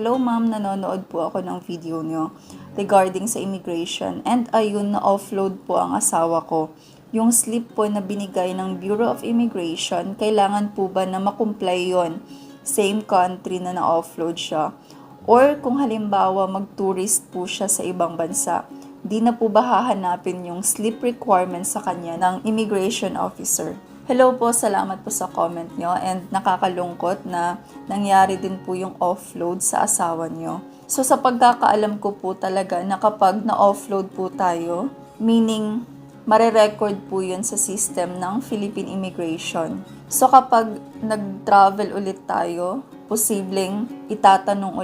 hello ma'am, nanonood po ako ng video nyo regarding sa immigration. And ayun, na-offload po ang asawa ko. Yung slip po na binigay ng Bureau of Immigration, kailangan po ba na makumply yon? Same country na na-offload siya. Or kung halimbawa mag-tourist po siya sa ibang bansa, di na po ba hahanapin yung slip requirement sa kanya ng immigration officer? Hello po, salamat po sa comment nyo and nakakalungkot na nangyari din po yung offload sa asawa nyo. So sa pagkakaalam ko po talaga na kapag na-offload po tayo, meaning mare-record po yun sa system ng Philippine Immigration. So kapag nag-travel ulit tayo, posibleng itatanong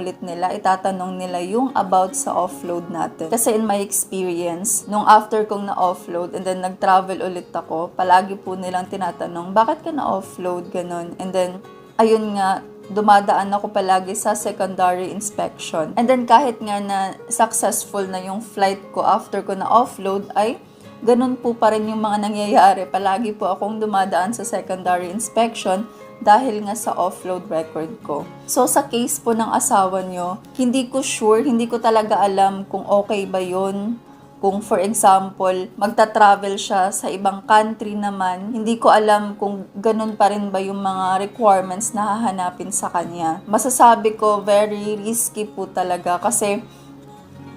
nila yung about sa offload natin. Kasi in my experience, nung after kong na-offload and then nag-travel ulit ako, palagi po nilang tinatanong, bakit ka na-offload? Ganon. And then, ayun nga, dumadaan ako palagi sa secondary inspection. And then kahit nga na successful na yung flight ko after ko na-offload, ay ganun po pa rin yung mga nangyayari. Palagi po akong dumadaan sa secondary inspection dahil nga sa offload record ko. So sa case po ng asawa nyo, hindi ko sure, hindi ko talaga alam kung okay ba yun. Kung for example, magta-travel siya sa ibang country naman, hindi ko alam kung ganun pa rin ba yung mga requirements na hahanapin sa kanya. Masasabi ko, very risky po talaga kasi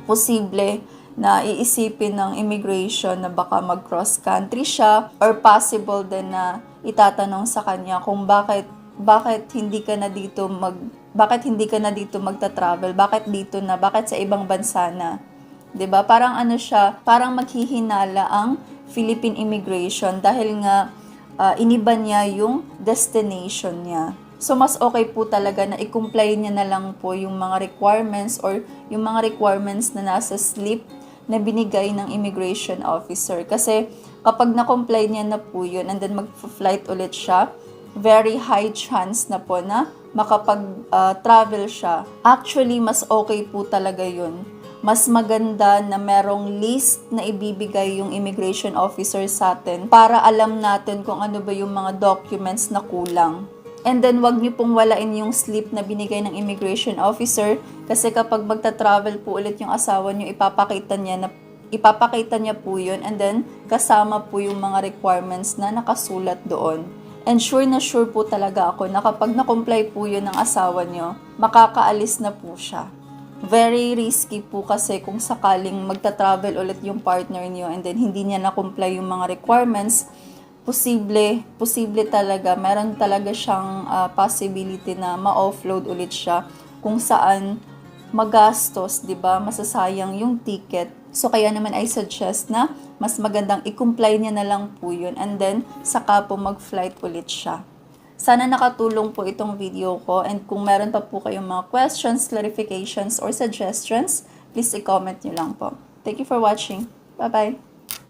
posible na iisipin ng immigration na baka mag-cross country siya or possible din na itatanong sa kanya kung bakit hindi ka na dito magta-travel, bakit sa ibang bansa na. 'Di ba? Parang ano siya, parang maghihinala ang Philippine Immigration dahil nga iniba niya yung destination niya. So, mas okay po talaga na i-comply niya na lang po yung mga requirements or yung mga requirements na nasa slip na binigay ng immigration officer. Kasi kapag na-comply niya na po yun and then mag-flight ulit siya, very high chance na po na makapag-travel siya. Actually, mas okay po talaga yun. Mas maganda na merong list na ibibigay yung immigration officer sa atin para alam natin kung ano ba yung mga documents na kulang. And then, wag niyo pong walain yung slip na binigay ng immigration officer kasi kapag magta-travel po ulit yung asawa niyo, ipapakita niya po yun and then kasama po yung mga requirements na nakasulat doon. And sure na sure po talaga ako na kapag na-comply po yun ng asawa niyo, makakaalis na po siya. Very risky po kasi kung sakaling magta-travel ulit yung partner niyo and then hindi niya na-comply yung mga requirements, posible talaga, meron talaga siyang possibility na ma-offload ulit siya kung saan magastos, 'di ba? Masasayang yung ticket. So kaya naman I suggest na mas magandang i-comply niya na lang po 'yun and then saka po mag-flight ulit siya. Sana nakatulong po itong video ko and kung meron pa po kayong mga questions, clarifications or suggestions, please i-comment niyo lang po. Thank you for watching. Bye-bye.